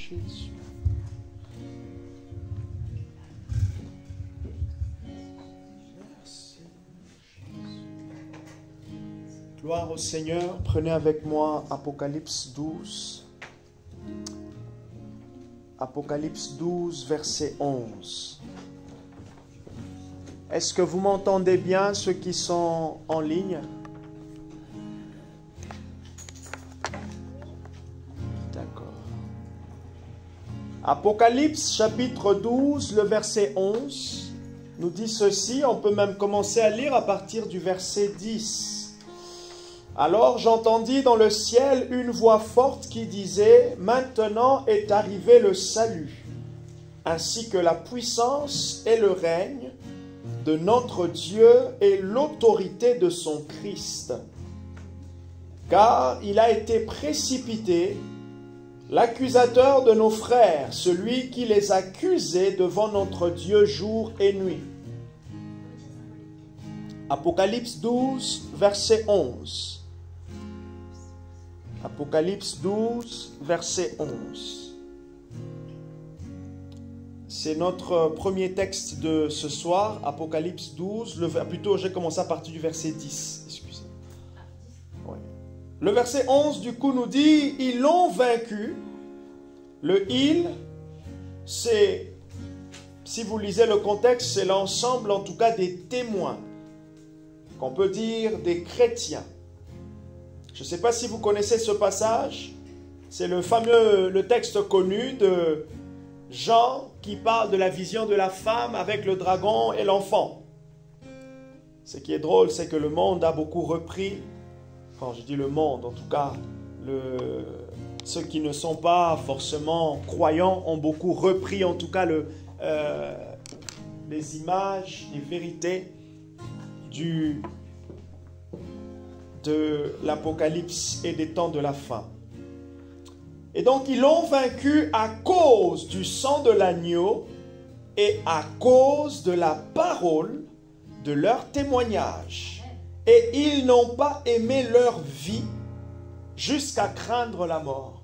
Jésus. Merci, Jésus. Gloire au Seigneur. Prenez avec moi Apocalypse 12. Apocalypse 12, verset 11. Est-ce que vous m'entendez bien, ceux qui sont en ligne? D'accord. Apocalypse chapitre 12, le verset 11, nous dit ceci. On peut même commencer à lire à partir du verset 10. Alors j'entendis dans le ciel une voix forte qui disait « Maintenant est arrivé le salut, ainsi que la puissance et le règne de notre Dieu et l'autorité de son Christ. Car il a été précipité, l'accusateur de nos frères, celui qui les accusait devant notre Dieu jour et nuit. » Apocalypse 12, verset 11. Apocalypse 12, verset 11. C'est notre premier texte de ce soir, Apocalypse 12. Plutôt, j'ai commencé à partir du verset 10. Excusez. Ouais. Le verset 11, du coup, nous dit « Ils l'ont vaincu ». Le « il », c'est, si vous lisez le contexte, c'est l'ensemble, en tout cas, des témoins. Qu'on peut dire des chrétiens. Je ne sais pas si vous connaissez ce passage. C'est le texte connu de Jean qui parle de la vision de la femme avec le dragon et l'enfant. Ce qui est drôle, c'est que le monde a beaucoup repris, enfin je dis le monde, en tout cas, ceux qui ne sont pas forcément croyants ont beaucoup repris en tout cas les images, les vérités de l'Apocalypse et des temps de la fin. Et donc, ils l'ont vaincu à cause du sang de l'agneau et à cause de la parole de leur témoignage. Et ils n'ont pas aimé leur vie jusqu'à craindre la mort.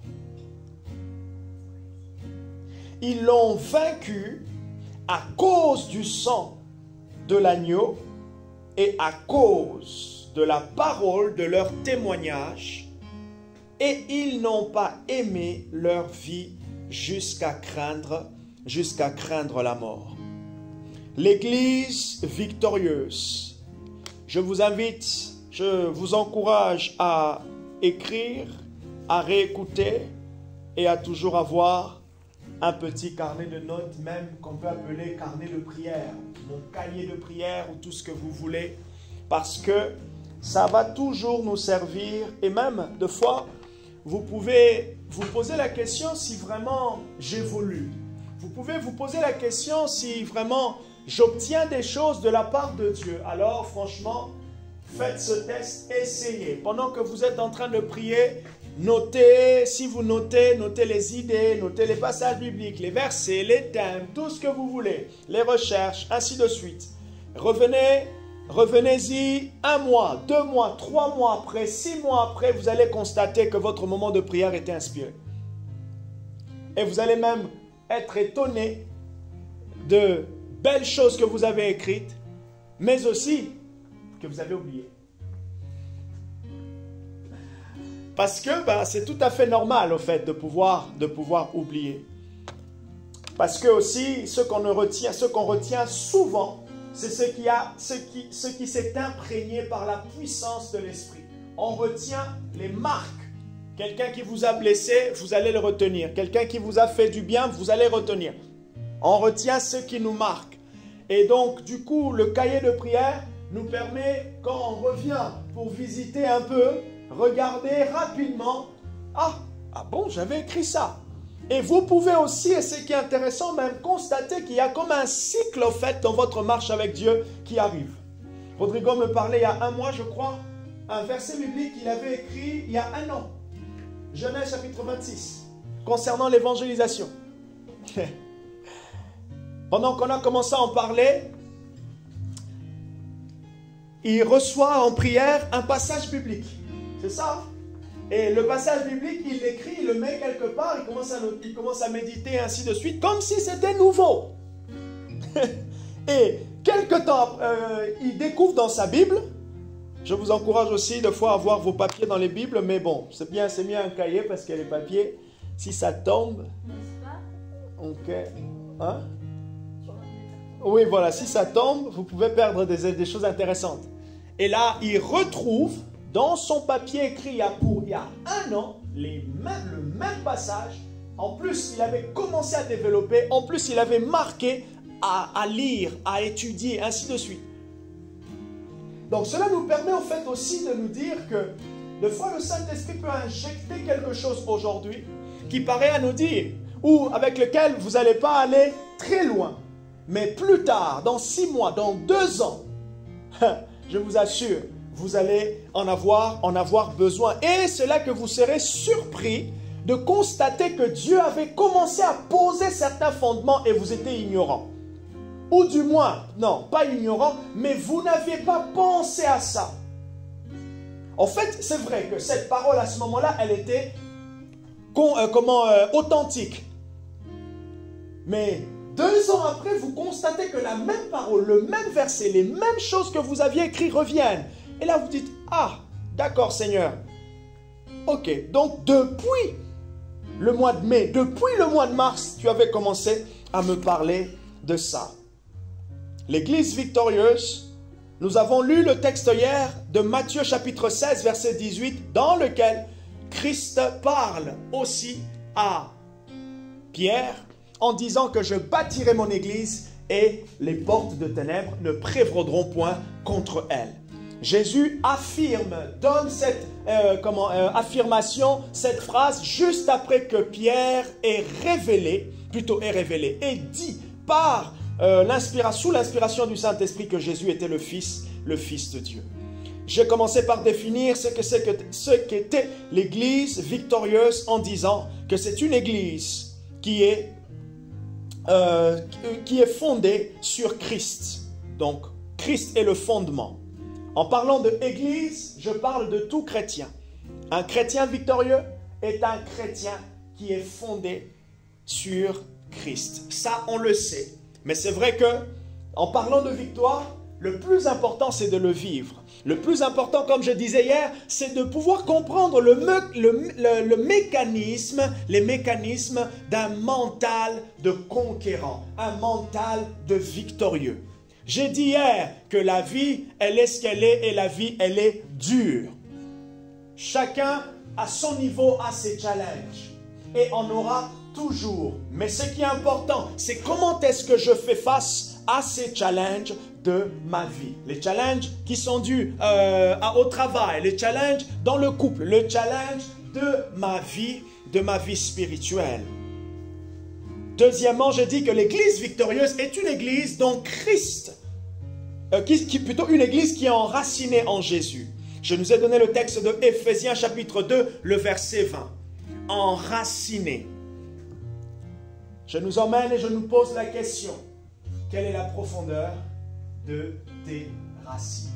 Ils l'ont vaincu à cause du sang de l'agneau et à cause de la parole de leur témoignage, et ils n'ont pas aimé leur vie jusqu'à craindre la mort. L'Église victorieuse. Je vous invite, je vous encourage à écrire, à réécouter et à toujours avoir un petit carnet de notes, même qu'on peut appeler carnet de prière, mon cahier de prière ou tout ce que vous voulez, parce que ça va toujours nous servir. Et même, de fois, vous pouvez vous poser la question si vraiment j'évolue. Vous pouvez vous poser la question si vraiment j'obtiens des choses de la part de Dieu. Alors, franchement, faites ce test, essayez. Pendant que vous êtes en train de prier, notez, si vous notez, notez les idées, notez les passages bibliques, les versets, les thèmes, tout ce que vous voulez, les recherches, ainsi de suite. Revenez-y 1 mois, 2 mois, 3 mois après, 6 mois après, vous allez constater que votre moment de prière était inspiré. Et vous allez même être étonné de belles choses que vous avez écrites, mais aussi que vous avez oubliées. Parce que c'est tout à fait normal, au fait, de pouvoir oublier. Parce que aussi, ce qu'on retient souvent, c'est ce qui s'est imprégné par la puissance de l'esprit. On retient les marques. Quelqu'un qui vous a blessé, vous allez le retenir. Quelqu'un qui vous a fait du bien, vous allez retenir. On retient ce qui nous marque. Et donc, du coup, le cahier de prière nous permet, quand on revient pour visiter un peu, regarder rapidement. Ah bon, j'avais écrit ça. Et vous pouvez aussi, et ce qui est intéressant, même constater qu'il y a comme un cycle, au fait, dans votre marche avec Dieu qui arrive. Rodrigo me parlait il y a 1 mois, je crois, un verset biblique qu'il avait écrit il y a 1 an. Genèse chapitre 26, concernant l'évangélisation. Pendant qu'on a commencé à en parler, il reçoit en prière un passage biblique. C'est ça. Et le passage biblique, il l'écrit, il le met quelque part, il commence à méditer, ainsi de suite, comme si c'était nouveau. Et quelque temps, il découvre dans sa Bible, je vous encourage aussi de fois à voir vos papiers dans les Bibles, mais bon, c'est bien un cahier parce que les papiers, si ça tombe, ok, hein? Oui, voilà, si ça tombe, vous pouvez perdre des choses intéressantes. Et là, il retrouve dans son papier écrit il y a 1 an, le même passage. En plus, il avait commencé à développer, en plus, il avait marqué à lire, à étudier, ainsi de suite. Donc, cela nous permet en fait aussi de nous dire que des fois, le Saint-Esprit peut injecter quelque chose aujourd'hui qui paraît à nous dire, ou avec lequel vous n'allez pas aller très loin. Mais plus tard, dans 6 mois, dans 2 ans, je vous assure, vous allez en avoir besoin. Et c'est là que vous serez surpris de constater que Dieu avait commencé à poser certains fondements et vous étiez ignorant. Ou du moins, non, pas ignorant, mais vous n'aviez pas pensé à ça. En fait, c'est vrai que cette parole à ce moment-là, elle était authentique. Mais 2 ans après, vous constatez que la même parole, le même verset, les mêmes choses que vous aviez écrites reviennent. Et là, vous dites, ah, d'accord Seigneur. Ok, donc depuis le mois de mai, depuis le mois de mars, tu avais commencé à me parler de ça. L'Église victorieuse, nous avons lu le texte hier de Matthieu chapitre 16, verset 18, dans lequel Christ parle aussi à Pierre en disant que je bâtirai mon Église et les portes de ténèbres ne prévaudront point contre elle. Jésus donne cette affirmation, cette phrase, juste après que Pierre est révélé et dit par sous l'inspiration du Saint-Esprit que Jésus était le Fils de Dieu. J'ai commencé par définir ce qu'était l'Église victorieuse en disant que c'est une Église qui est fondée sur Christ. Donc, Christ est le fondement. En parlant de Église, je parle de tout chrétien. Un chrétien victorieux est un chrétien qui est fondé sur Christ. Ça, on le sait. Mais c'est vrai que, en parlant de victoire, le plus important, c'est de le vivre. Le plus important, comme je disais hier, c'est de pouvoir comprendre les mécanismes d'un mental de conquérant, un mental de victorieux. J'ai dit hier que la vie, elle est ce qu'elle est et la vie, elle est dure. Chacun, à son niveau, a ses challenges. Et on aura toujours. Mais ce qui est important, c'est comment est-ce que je fais face à ces challenges de ma vie. Les challenges qui sont dus au travail, les challenges dans le couple, le challenge de ma vie spirituelle. Deuxièmement, je dis que l'église victorieuse est une église dont Christ, plutôt une église qui est enracinée en Jésus. Je nous ai donné le texte de Éphésiens chapitre 2, le verset 20. Enraciné. Je nous emmène et je nous pose la question. Quelle est la profondeur de tes racines?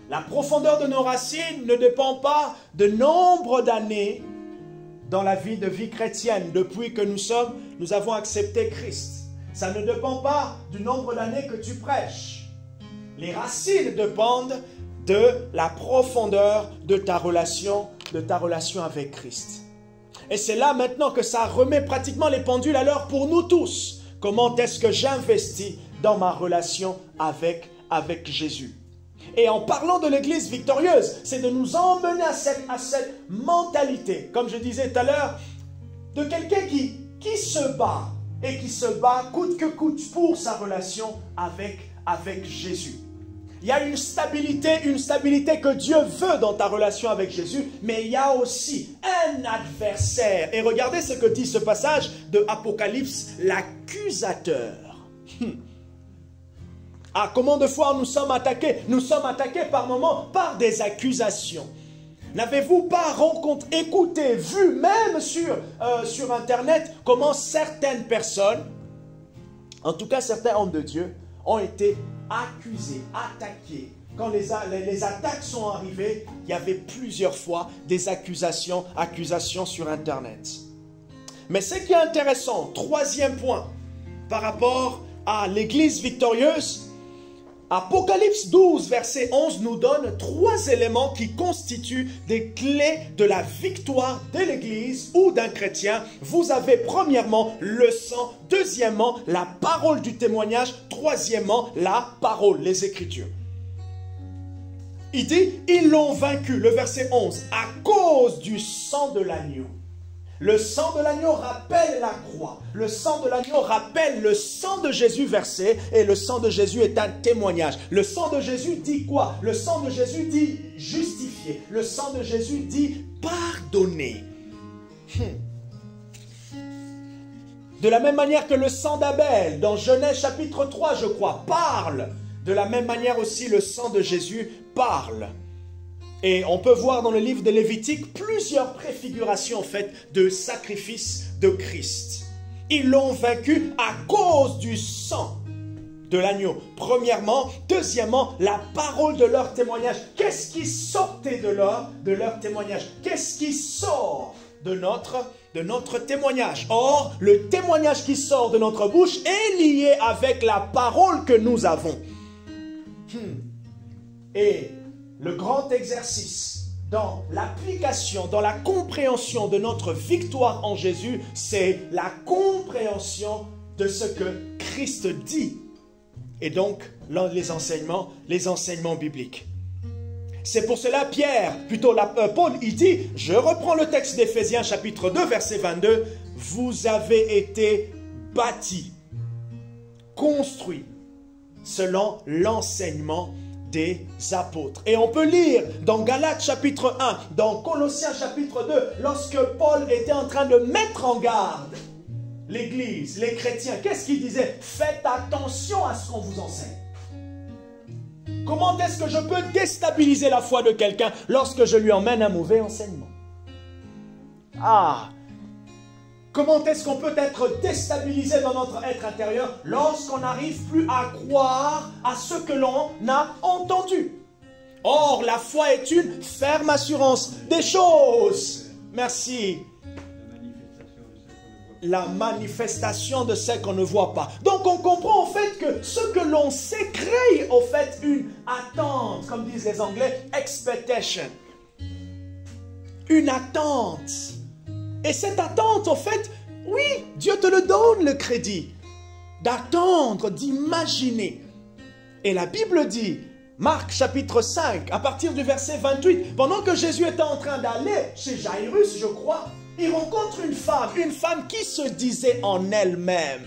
La profondeur de nos racines ne dépend pas de nombre d'années dans la vie chrétienne depuis que nous avons accepté Christ. Ça ne dépend pas du nombre d'années que tu prêches. Les racines dépendent de la profondeur de ta relation avec Christ. Et c'est là maintenant que ça remet pratiquement les pendules à l'heure pour nous tous. Comment est-ce que j'investis dans ma relation avec Jésus? Et en parlant de l'église victorieuse, c'est de nous emmener à cette mentalité, comme je disais tout à l'heure, de quelqu'un qui se bat et qui se bat coûte que coûte pour sa relation avec Jésus. Il y a une stabilité que Dieu veut dans ta relation avec Jésus, mais il y a aussi un adversaire. Et regardez ce que dit ce passage de Apocalypse, l'accusateur. Ah, combien de fois nous sommes attaqués? Nous sommes attaqués par moments par des accusations. N'avez-vous pas écouté, vu même sur Internet, comment certaines personnes, en tout cas certains hommes de Dieu, ont été accusés, attaqués quand les attaques sont arrivées, il y avait plusieurs fois des accusations sur Internet. Mais ce qui est intéressant, troisième point, par rapport à l'Église victorieuse, Apocalypse 12, verset 11 nous donne 3 éléments qui constituent des clés de la victoire de l'Église ou d'un chrétien. Vous avez premièrement le sang, deuxièmement la parole du témoignage, troisièmement la parole, les Écritures. Il dit, ils l'ont vaincu, le verset 11, à cause du sang de l'agneau. Le sang de l'agneau rappelle la croix. Le sang de l'agneau rappelle le sang de Jésus versé. Et le sang de Jésus est un témoignage. Le sang de Jésus dit quoi? Le sang de Jésus dit justifier. Le sang de Jésus dit pardonner. De la même manière que le sang d'Abel, dans Genèse chapitre 3, je crois, parle. De la même manière aussi, le sang de Jésus parle. Et on peut voir dans le livre de Lévitique plusieurs préfigurations faites de sacrifices de Christ. Ils l'ont vaincu à cause du sang de l'agneau. Premièrement. Deuxièmement, la parole de leur témoignage. Qu'est-ce qui sortait de leur témoignage? Qu'est-ce qui sort de notre témoignage? Or, le témoignage qui sort de notre bouche est lié avec la parole que nous avons. Et le grand exercice dans l'application, dans la compréhension de notre victoire en Jésus, c'est la compréhension de ce que Christ dit. Et donc, les enseignements bibliques. C'est pour cela, Paul, il dit, je reprends le texte d'Éphésiens chapitre 2, verset 22, « Vous avez été bâtis, construits, selon l'enseignement des apôtres. » Et on peut lire dans Galates chapitre 1, dans Colossiens chapitre 2, lorsque Paul était en train de mettre en garde l'Église, les chrétiens, qu'est-ce qu'il disait? Faites attention à ce qu'on vous enseigne. Comment est-ce que je peux déstabiliser la foi de quelqu'un lorsque je lui emmène un mauvais enseignement? Comment est-ce qu'on peut être déstabilisé dans notre être intérieur lorsqu'on n'arrive plus à croire à ce que l'on a entendu? Or, la foi est une ferme assurance des choses. Merci. La manifestation de ce qu'on ne voit pas. Donc, on comprend en fait que ce que l'on sait crée en fait une attente, comme disent les Anglais, expectation. Une attente. Et cette attente, en fait, oui, Dieu te le donne, le crédit. D'attendre, d'imaginer. Et la Bible dit, Marc chapitre 5, à partir du verset 28, pendant que Jésus était en train d'aller chez Jairus, je crois, il rencontre une femme qui se disait en elle-même.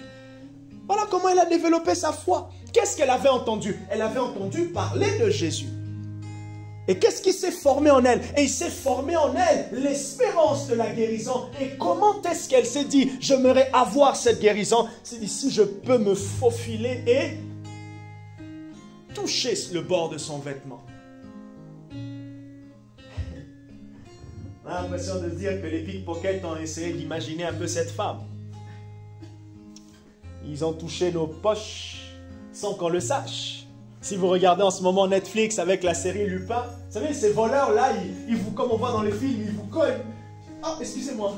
Voilà comment elle a développé sa foi. Qu'est-ce qu'elle avait entendu? Elle avait entendu parler de Jésus. Et qu'est-ce qui s'est formé en elle? Et il s'est formé en elle l'espérance de la guérison. Et comment est-ce qu'elle s'est dit, j'aimerais avoir cette guérison? C'est dit, si je peux me faufiler et toucher le bord de son vêtement. On a l'impression de se dire que les pickpockets ont essayé d'imaginer un peu cette femme. Ils ont touché nos poches sans qu'on le sache. Si vous regardez en ce moment Netflix avec la série Lupin, vous savez, ces voleurs-là, ils vous, comme on voit dans les films, ils vous collent. Ah, excusez-moi,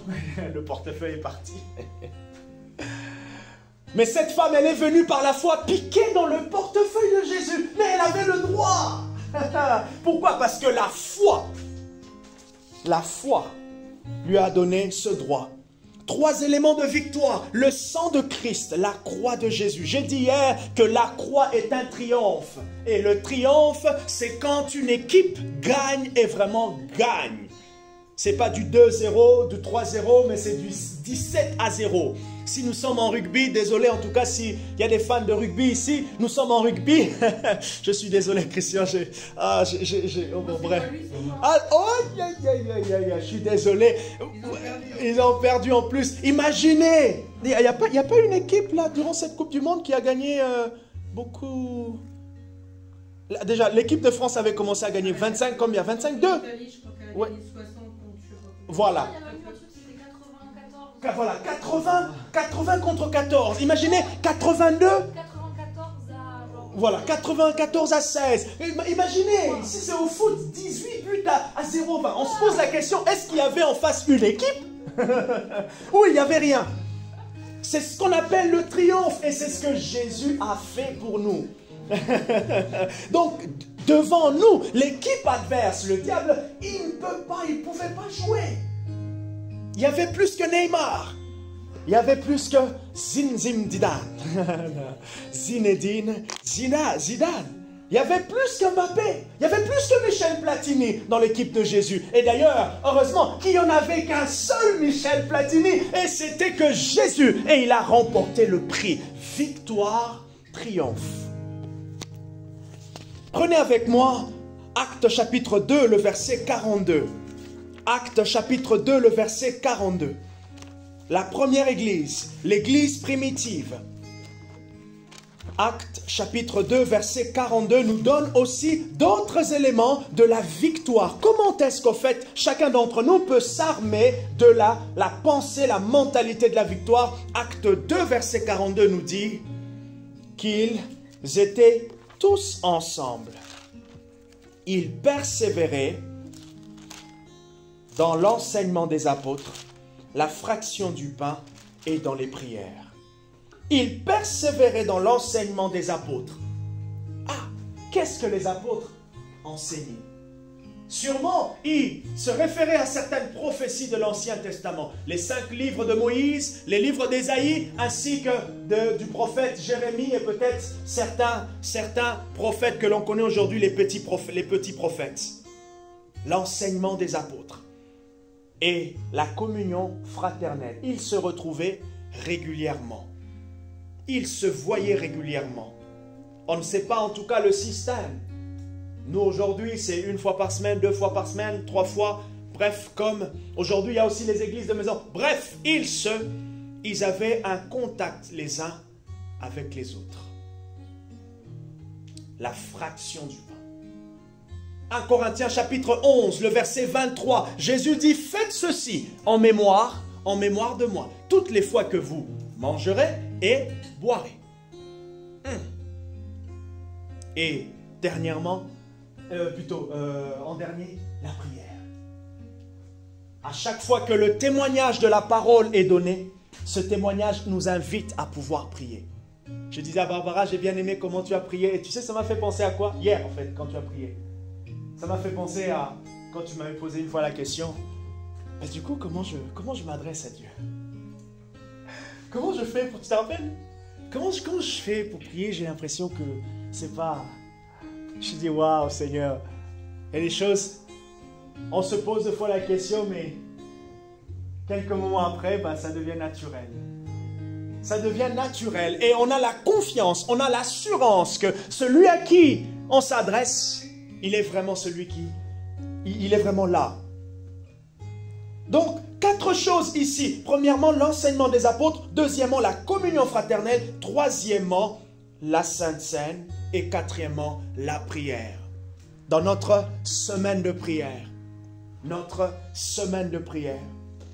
le portefeuille est parti. Mais cette femme, elle est venue par la foi piquer dans le portefeuille de Jésus. Mais elle avait le droit. Pourquoi? Parce que la foi lui a donné ce droit. 3 éléments de victoire. Le sang de Christ, la croix de Jésus. J'ai dit hier que la croix est un triomphe. Et le triomphe, c'est quand une équipe gagne et vraiment gagne. C'est pas du 2-0, du 3-0, mais c'est du 17-0. Si nous sommes en rugby, désolé en tout cas s'il y a des fans de rugby ici, nous sommes en rugby. Je suis désolé Christian, bref. Je suis désolé. Ils ont perdu en plus. Imaginez, il n'y a pas une équipe là durant cette Coupe du Monde qui a gagné beaucoup. Déjà, l'équipe de France avait commencé à gagner 25, combien? 25-2. Ouais. Voilà. Voilà, 80 contre 14. Imaginez, 82. 94 à genre Voilà, 94-16. Imaginez, si c'est au foot, 18 buts à 0-20. On se pose la question, est-ce qu'il y avait en face une équipe? Ou il n'y avait rien? C'est ce qu'on appelle le triomphe. Et c'est ce que Jésus a fait pour nous. Donc, devant nous, l'équipe adverse, le diable, il ne pouvait pas jouer. Il y avait plus que Neymar. Il y avait plus que Zinedine Zidane. Il y avait plus que Mbappé. Il y avait plus que Michel Platini dans l'équipe de Jésus. Et d'ailleurs, heureusement, il n'y en avait qu'un seul Michel Platini. Et c'était que Jésus. Et il a remporté le prix. Victoire, triomphe. Prenez avec moi Actes chapitre 2, le verset 42. Actes chapitre 2, le verset 42. La première église, l'église primitive. Actes chapitre 2, verset 42 nous donne aussi d'autres éléments de la victoire. Comment est-ce qu'au fait, chacun d'entre nous peut s'armer de la pensée, la mentalité de la victoire? Acte 2, verset 42 nous dit qu'ils étaient tous ensemble. Ils persévéraient dans l'enseignement des apôtres, la fraction du pain et dans les prières. Ils persévéraient dans l'enseignement des apôtres. Ah, qu'est-ce que les apôtres enseignaient? Sûrement, ils se référaient à certaines prophéties de l'Ancien Testament. Les 5 livres de Moïse, les livres d'Ésaïe, ainsi que du prophète Jérémie et peut-être certains prophètes que l'on connaît aujourd'hui, les petits prophètes. L'enseignement des apôtres et la communion fraternelle. Ils se retrouvaient régulièrement. Ils se voyaient régulièrement. On ne sait pas en tout cas le système. Nous aujourd'hui c'est 1 fois par semaine, 2 fois par semaine, 3 fois. Bref, comme aujourd'hui il y a aussi les églises de maison. Bref, ils avaient un contact les uns avec les autres. La fraction du pain. 1 Corinthiens chapitre 11, le verset 23. Jésus dit, faites ceci en mémoire de moi. Toutes les fois que vous mangerez et boirez. Et dernièrement, en dernier, la prière. À chaque fois que le témoignage de la parole est donné, ce témoignage nous invite à pouvoir prier. Je disais à Barbara, j'ai bien aimé comment tu as prié. Et tu sais, ça m'a fait penser à quoi? Hier, en fait, quand tu as prié. Ça m'a fait penser à quand tu m'avais posé une fois la question. Mais du coup, comment je m'adresse à Dieu? Comment je fais pour... Tu te rappelles? Comment je fais pour prier? J'ai l'impression que c'est pas... Je dis, waouh, Seigneur. Il y a des choses, on se pose deux fois la question, mais quelques moments après, ça devient naturel. Ça devient naturel. Et on a la confiance, on a l'assurance que celui à qui on s'adresse, il est vraiment celui qui... Il est vraiment là. Donc, 4 choses ici. Premièrement, l'enseignement des apôtres. Deuxièmement, la communion fraternelle. Troisièmement, la Sainte Seine. Et quatrièmement, la prière. Dans notre semaine de prière. Notre semaine de prière.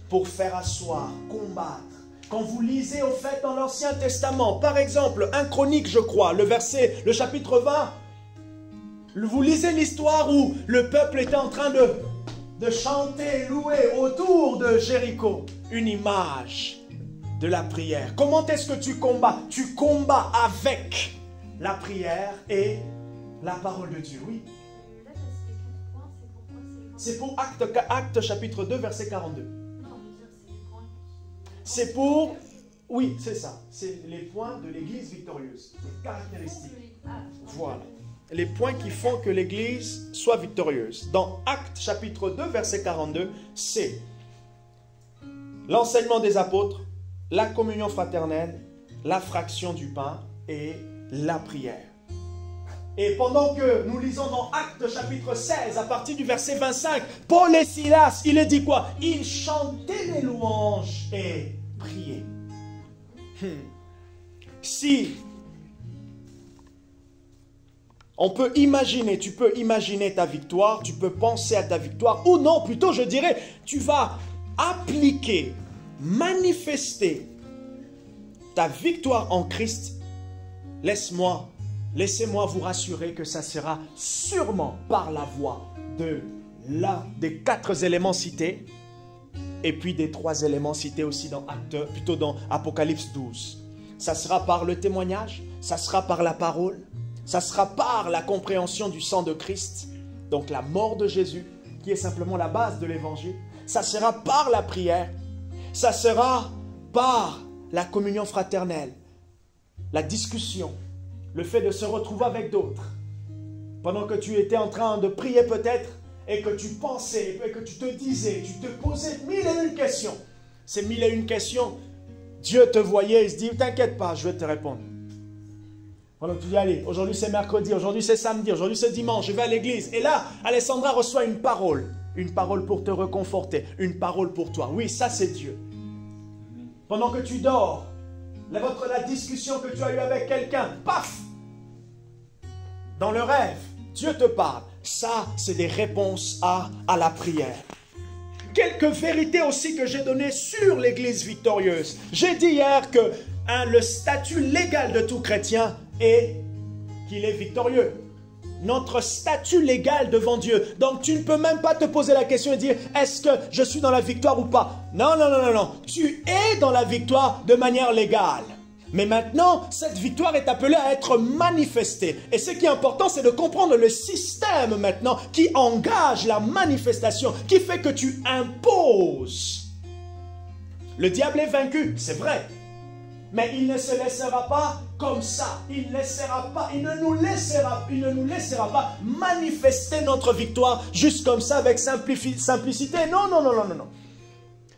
Pour faire asseoir, combattre. Quand vous lisez au fait dans l'Ancien Testament, par exemple, 1 Chronique, je crois, le chapitre 20, vous lisez l'histoire où le peuple était en train de chanter, louer autour de Jéricho. Une image de la prière. Comment est-ce que tu combats? Tu combats avec la prière et la parole de Dieu, oui. C'est pour Acte chapitre 2, verset 42. C'est pour... Oui, c'est ça. C'est les points de l'église victorieuse. Les caractéristiques. Voilà. Les points qui font que l'église soit victorieuse. Dans Actes chapitre 2, verset 42, c'est l'enseignement des apôtres, la communion fraternelle, la fraction du pain et la prière. Et pendant que nous lisons dans Actes chapitre 16, à partir du verset 25, Paul et Silas, il est dit quoi? Ils chantaient des louanges et priaient. Si on peut imaginer, tu peux imaginer ta victoire, tu peux penser à ta victoire, ou non, plutôt je dirais, tu vas appliquer, manifester ta victoire en Christ. Laisse-moi laissez-moi vous rassurer que ça sera sûrement par la voie de l'un des 4 éléments cités, et puis des 3 éléments cités aussi dans Apocalypse 12. Ça sera par le témoignage, ça sera par la parole, ça sera par la compréhension du sang de Christ, donc la mort de Jésus, qui est simplement la base de l'évangile. Ça sera par la prière, ça sera par la communion fraternelle, la discussion, le fait de se retrouver avec d'autres. Pendant que tu étais en train de prier peut-être, et que tu pensais, et que tu te disais, tu te posais 1001 questions. Ces 1001 questions, Dieu te voyait et se dit, t'inquiète pas, je vais te répondre. Pendant que tu dis, allez, aujourd'hui c'est mercredi, aujourd'hui c'est samedi, aujourd'hui c'est dimanche, je vais à l'église. Et là, Alessandra reçoit une parole pour te réconforter, une parole pour toi. Oui, ça c'est Dieu. Pendant que tu dors, la discussion que tu as eue avec quelqu'un, paf, dans le rêve, Dieu te parle. Ça, c'est des réponses à la prière. Quelques vérités aussi que j'ai données sur l'Église victorieuse. J'ai dit hier que le statut légal de tout chrétien est qu'il est victorieux. Notre statut légal devant Dieu. Donc tu ne peux même pas te poser la question et dire, est-ce que je suis dans la victoire ou pas? Non, non, non, non, non. Tu es dans la victoire de manière légale. Mais maintenant, cette victoire est appelée à être manifestée. Et ce qui est important, c'est de comprendre le système maintenant qui engage la manifestation, qui fait que tu imposes. Le diable est vaincu, c'est vrai. Mais il ne se laissera pas comme ça. Il ne nous laissera pas manifester notre victoire juste comme ça avec simplicité. Non, non, non, non, non, non.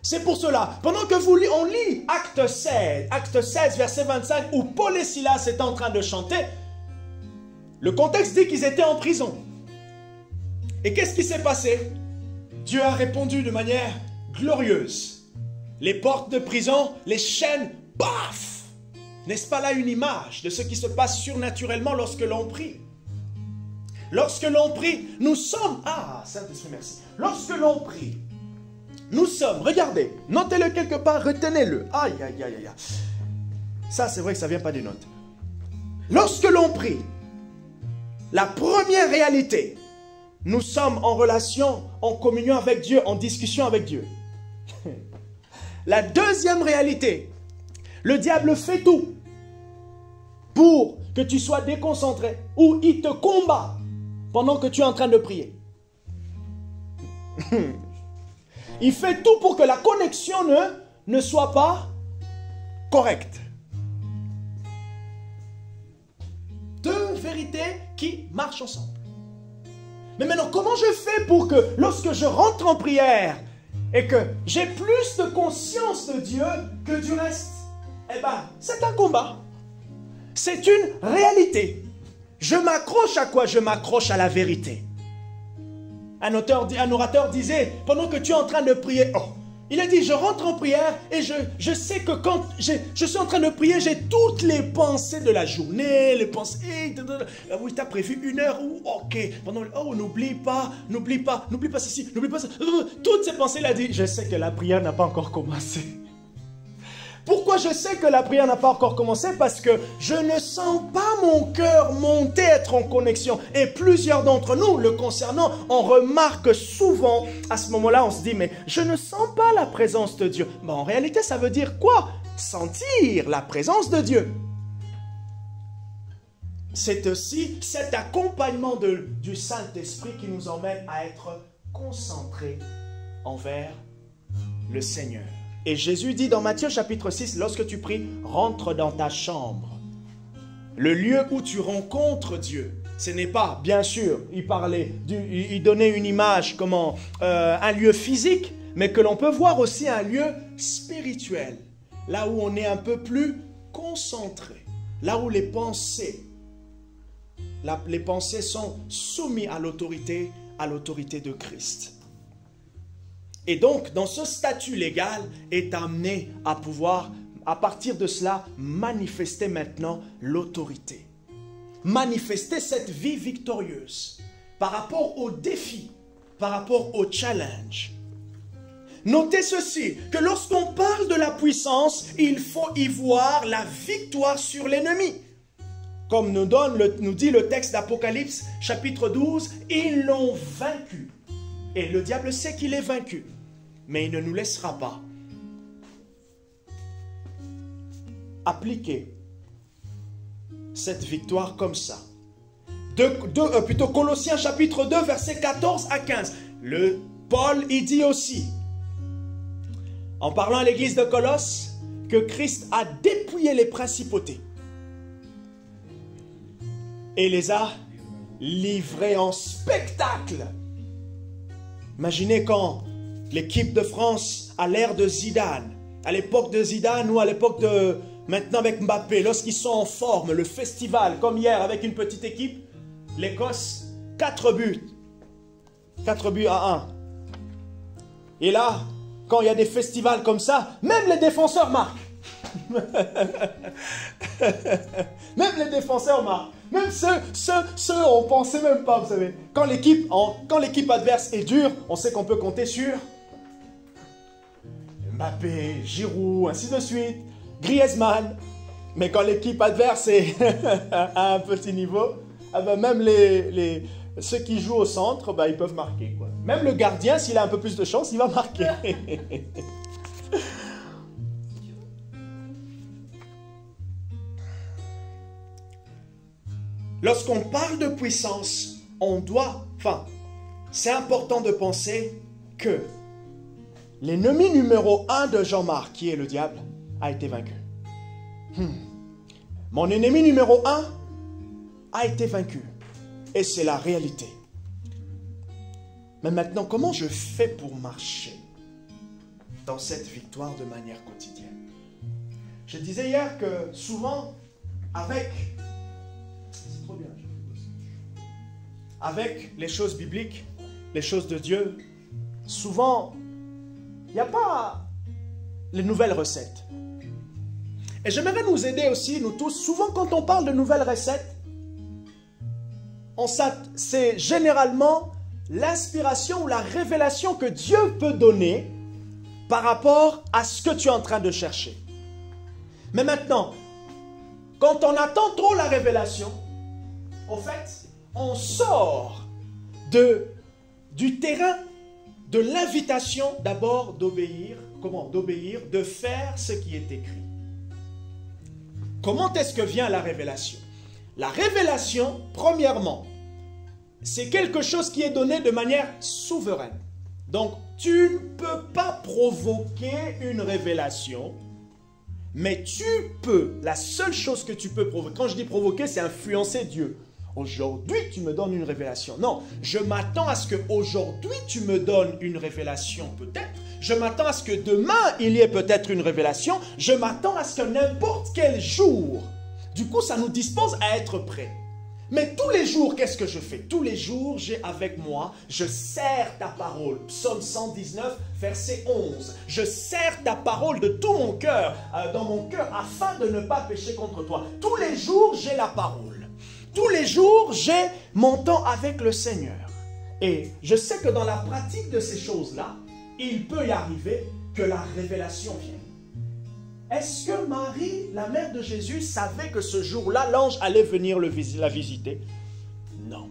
C'est pour cela, pendant que on lit Acte 16, verset 25, où Paul et Silas étaient en train de chanter, le contexte dit qu'ils étaient en prison. Et qu'est-ce qui s'est passé? Dieu a répondu de manière glorieuse. Les portes de prison, les chaînes, paf! N'est-ce pas là une image de ce qui se passe surnaturellement lorsque l'on prie? Lorsque l'on prie, nous sommes... Ah, Saint-Esprit, merci. Lorsque l'on prie, nous sommes, regardez, notez-le quelque part, retenez-le. Aïe, aïe, aïe, aïe. Ça, c'est vrai que ça ne vient pas des notes. Lorsque l'on prie, la première réalité, nous sommes en relation, en communion avec Dieu, en discussion avec Dieu. La deuxième réalité, le diable fait tout pour que tu sois déconcentré ou il te combat pendant que tu es en train de prier. Il fait tout pour que la connexion ne soit pas correcte. Deux vérités qui marchent ensemble. Mais maintenant, comment je fais pour que lorsque je rentre en prière et que j'ai plus de conscience de Dieu que du reste? Eh bien, c'est un combat. C'est une réalité. Je m'accroche à quoi? Je m'accroche à la vérité. Un orateur disait, pendant que tu es en train de prier, il a dit, je rentre en prière et je sais que quand je suis en train de prier, j'ai toutes les pensées de la journée, les pensées, oui, tu as prévu 1 heure, ok, n'oublie pas ceci, n'oublie pas ça. Toutes ces pensées, il a dit, je sais que la prière n'a pas encore commencé. Pourquoi je sais que la prière n'a pas encore commencé? Parce que je ne sens pas mon cœur monter, être en connexion. Et plusieurs d'entre nous, le concernant, on remarque souvent, à ce moment-là, on se dit, mais je ne sens pas la présence de Dieu. Mais en réalité, ça veut dire quoi? Sentir la présence de Dieu. C'est aussi cet accompagnement du Saint-Esprit qui nous emmène à être concentrés envers le Seigneur. Et Jésus dit dans Matthieu chapitre 6, lorsque tu pries, rentre dans ta chambre. Le lieu où tu rencontres Dieu. Ce n'est pas, bien sûr, il donnait une image, un lieu physique, mais que l'on peut voir aussi un lieu spirituel. Là où on est un peu plus concentré. Là où les pensées sont soumises à l'autorité de Christ. Et donc, dans ce statut légal, est amené à pouvoir, à partir de cela, manifester maintenant l'autorité. Manifester cette vie victorieuse par rapport aux défis, par rapport aux challenges. Notez ceci, que lorsqu'on parle de la puissance, il faut y voir la victoire sur l'ennemi. comme nous dit le texte d'Apocalypse, chapitre 12, ils l'ont vaincu. Et le diable sait qu'il est vaincu, mais il ne nous laissera pas appliquer cette victoire comme ça. Plutôt Colossiens chapitre 2, versets 14 à 15. Paul, il dit aussi, en parlant à l'église de Colosse, que Christ a dépouillé les principautés et les a livrés en spectacle. Imaginez quand l'équipe de France, à l'ère de Zidane, à l'époque de Zidane ou à l'époque de maintenant avec Mbappé, lorsqu'ils sont en forme, le festival, comme hier avec une petite équipe, l'Écosse, 4 buts. 4 buts à 1. Et là, quand il y a des festivals comme ça, même les défenseurs marquent. Même les défenseurs marquent. Même ceux on ne pensait même pas, vous savez. Quand l'équipe adverse est dure, on sait qu'on peut compter sur Mbappé, Giroud, ainsi de suite, Griezmann. Mais quand l'équipe adverse est à un petit niveau, ah ben même ceux qui jouent au centre, ben ils peuvent marquer, quoi. Même le gardien, s'il a un peu plus de chance, il va marquer. Lorsqu'on parle de puissance, c'est important de penser que l'ennemi numéro 1 de Jean-Marc, qui est le diable, a été vaincu. Mon ennemi numéro 1 a été vaincu. Et c'est la réalité. Mais maintenant, comment je fais pour marcher dans cette victoire de manière quotidienne? Je disais hier que souvent, avec les choses bibliques, les choses de Dieu, souvent, il n'y a pas les nouvelles recettes. Et j'aimerais nous aider aussi, nous tous, souvent quand on parle de nouvelles recettes, c'est généralement l'inspiration ou la révélation que Dieu peut donner par rapport à ce que tu es en train de chercher. Mais maintenant, quand on attend trop la révélation, en fait, on sort du terrain de l'invitation d'abord d'obéir. Comment? D'obéir, de faire ce qui est écrit. Comment est-ce que vient la révélation? La révélation, premièrement, c'est quelque chose qui est donné de manière souveraine. Donc, tu ne peux pas provoquer une révélation, mais tu peux, la seule chose que tu peux provoquer, quand je dis provoquer, c'est influencer Dieu. Aujourd'hui, tu me donnes une révélation. Non, je m'attends à ce qu'aujourd'hui, tu me donnes une révélation peut-être. Je m'attends à ce que demain, il y ait peut-être une révélation. Je m'attends à ce que n'importe quel jour. Du coup, ça nous dispose à être prêts. Mais tous les jours, qu'est-ce que je fais? Tous les jours, j'ai avec moi, je serre ta parole. Psaume 119, verset 11. Je serre ta parole de tout mon cœur, dans mon cœur, afin de ne pas pécher contre toi. Tous les jours, j'ai la parole. Tous les jours, j'ai mon temps avec le Seigneur. Et je sais que dans la pratique de ces choses-là, il peut y arriver que la révélation vienne. Est-ce que Marie, la mère de Jésus, savait que ce jour-là, l'ange allait venir la visiter? Non.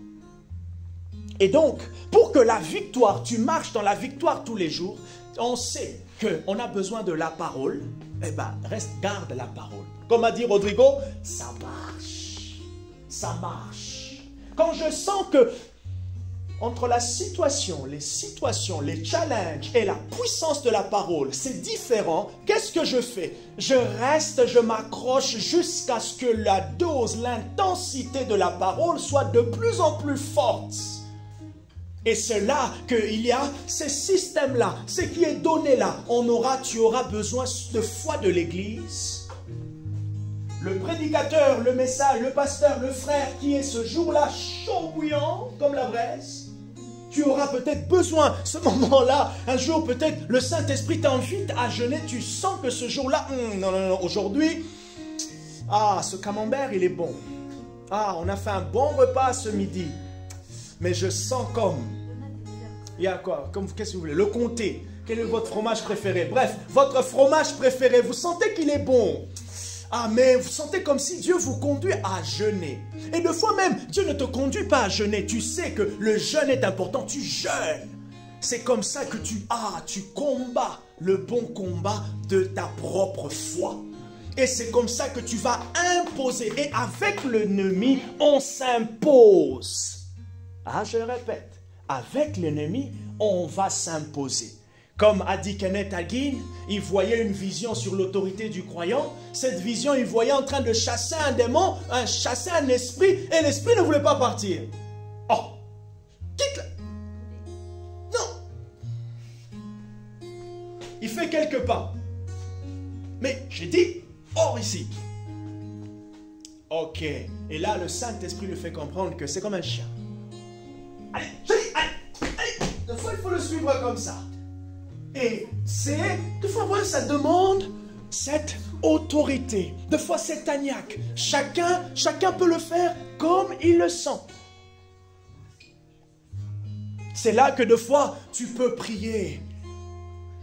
Et donc, pour que la victoire, tu marches dans la victoire tous les jours, on sait qu'on a besoin de la parole. Eh bien, garde la parole. Comme a dit Rodrigo, ça marche. Ça marche. Quand je sens que entre la situation, les challenges et la puissance de la parole, c'est différent. Qu'est-ce que je fais? Je reste, je m'accroche jusqu'à ce que la dose, l'intensité de la parole soit de plus en plus forte. Et c'est là qu'il y a ces systèmes-là, ce qui est donné là. Tu auras besoin de foi de l'Église. Le prédicateur, le message, le pasteur, le frère qui est ce jour-là chaud bouillant comme la braise. Tu auras peut-être besoin, ce moment-là, un jour peut-être le Saint-Esprit t'invite à jeûner, tu sens que ce jour-là, non, aujourd'hui, ce camembert, il est bon. On a fait un bon repas ce midi, mais je sens comme, il y a quoi, qu'est-ce que vous voulez, le comté, quel est votre fromage préféré? Bref, votre fromage préféré, vous sentez qu'il est bon. Ah, mais vous sentez comme si Dieu vous conduit à jeûner. Et de fois même, Dieu ne te conduit pas à jeûner. Tu sais que le jeûne est important, tu jeûnes. C'est comme ça que tu combats le bon combat de ta propre foi. Et c'est comme ça que tu vas imposer. Et avec l'ennemi, on s'impose. Ah, je répète, avec l'ennemi, on va s'imposer. Comme a dit Kenneth Hagin, il voyait une vision sur l'autorité du croyant. Cette vision, il voyait en train de chasser un démon, chasser un esprit, et l'esprit ne voulait pas partir. Oh, quitte-le. Non. Il fait quelques pas. Mais j'ai dit, hors ici. Ok. Et là, le Saint-Esprit lui fait comprendre que c'est comme un chien. Allez, allez. Des fois, il faut le suivre comme ça. Et c'est, des fois, ça demande cette autorité. Des fois, c'est agnac. Chacun peut le faire comme il le sent. C'est là que des fois, tu peux prier.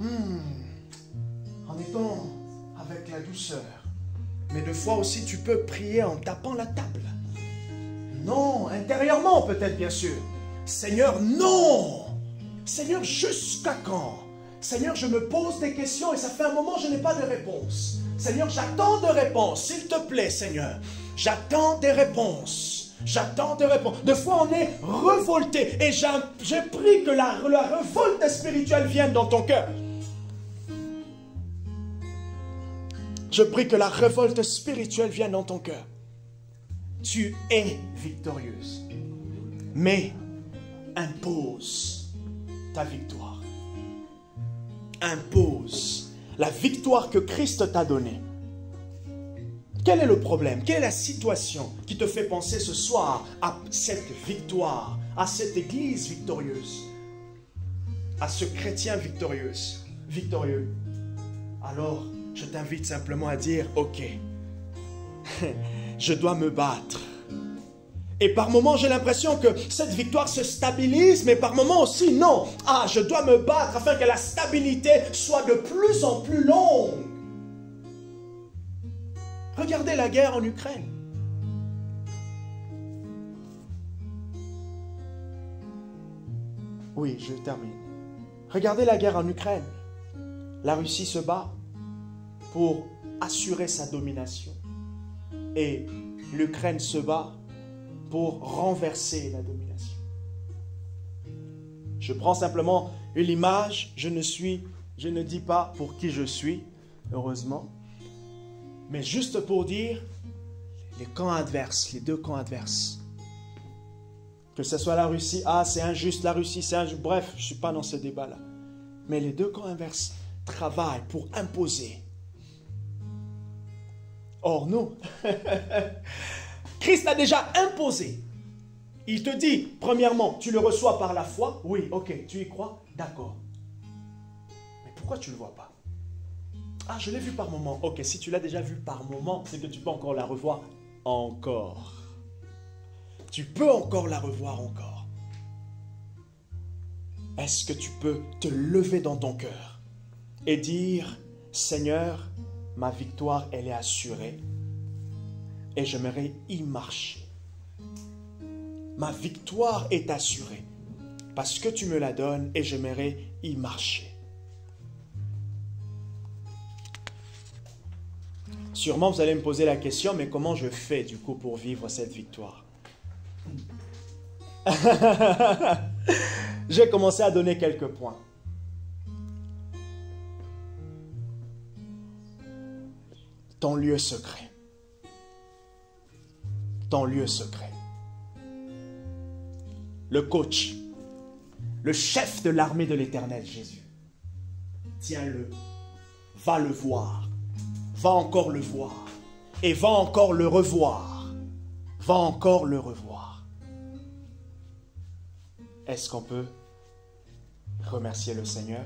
En étant avec la douceur. Mais des fois aussi, tu peux prier en tapant la table. Non, intérieurement peut-être, bien sûr. Seigneur, non. Seigneur, jusqu'à quand? Seigneur, je me pose des questions et ça fait un moment que je n'ai pas de réponse. Seigneur, j'attends de réponses. S'il te plaît, Seigneur. J'attends des réponses. J'attends des réponses. Des fois, on est révolté. Et j'ai pris que la révolte spirituelle vienne dans ton cœur. Je prie que la révolte spirituelle vienne dans ton cœur. Tu es victorieuse. Mais impose ta victoire. Impose la victoire que Christ t'a donnée. Quel est le problème? Quelle est la situation qui te fait penser ce soir à cette victoire, à cette église victorieuse, à ce chrétien victorieux? Alors, je t'invite simplement à dire, ok, je dois me battre. Et par moments, j'ai l'impression que cette victoire se stabilise, mais par moments aussi, non. Ah, je dois me battre afin que la stabilité soit de plus en plus longue. Regardez la guerre en Ukraine. Oui, je termine. Regardez la guerre en Ukraine. La Russie se bat pour assurer sa domination. Et l'Ukraine se bat pour renverser la domination. Je prends simplement une image, je ne dis pas pour qui je suis, heureusement, mais juste pour dire les camps adverses, les deux camps adverses. Que ce soit la Russie, c'est injuste, la Russie, c'est injuste, bref, je ne suis pas dans ce débat-là. Mais les deux camps adverses travaillent pour imposer. Or, nous, Christ a déjà imposé. Il te dit, premièrement, tu le reçois par la foi. Oui, ok, tu y crois? D'accord. Mais pourquoi tu ne le vois pas? Ah, je l'ai vu par moment. Ok, si tu l'as déjà vu par moment, c'est que tu peux encore la revoir encore. Tu peux encore la revoir encore. Est-ce que tu peux te lever dans ton cœur et dire, Seigneur, ma victoire, elle est assurée et j'aimerais y marcher. Ma victoire est assurée parce que tu me la donnes et j'aimerais y marcher. Sûrement, vous allez me poser la question, mais comment je fais du coup pour vivre cette victoire? J'ai commencé à donner quelques points. Ton lieu secret. Ton lieu secret. Le coach, le chef de l'armée de l'Éternel, Jésus. Tiens-le, va le voir, va encore le voir, et va encore le revoir, va encore le revoir. Est-ce qu'on peut remercier le Seigneur?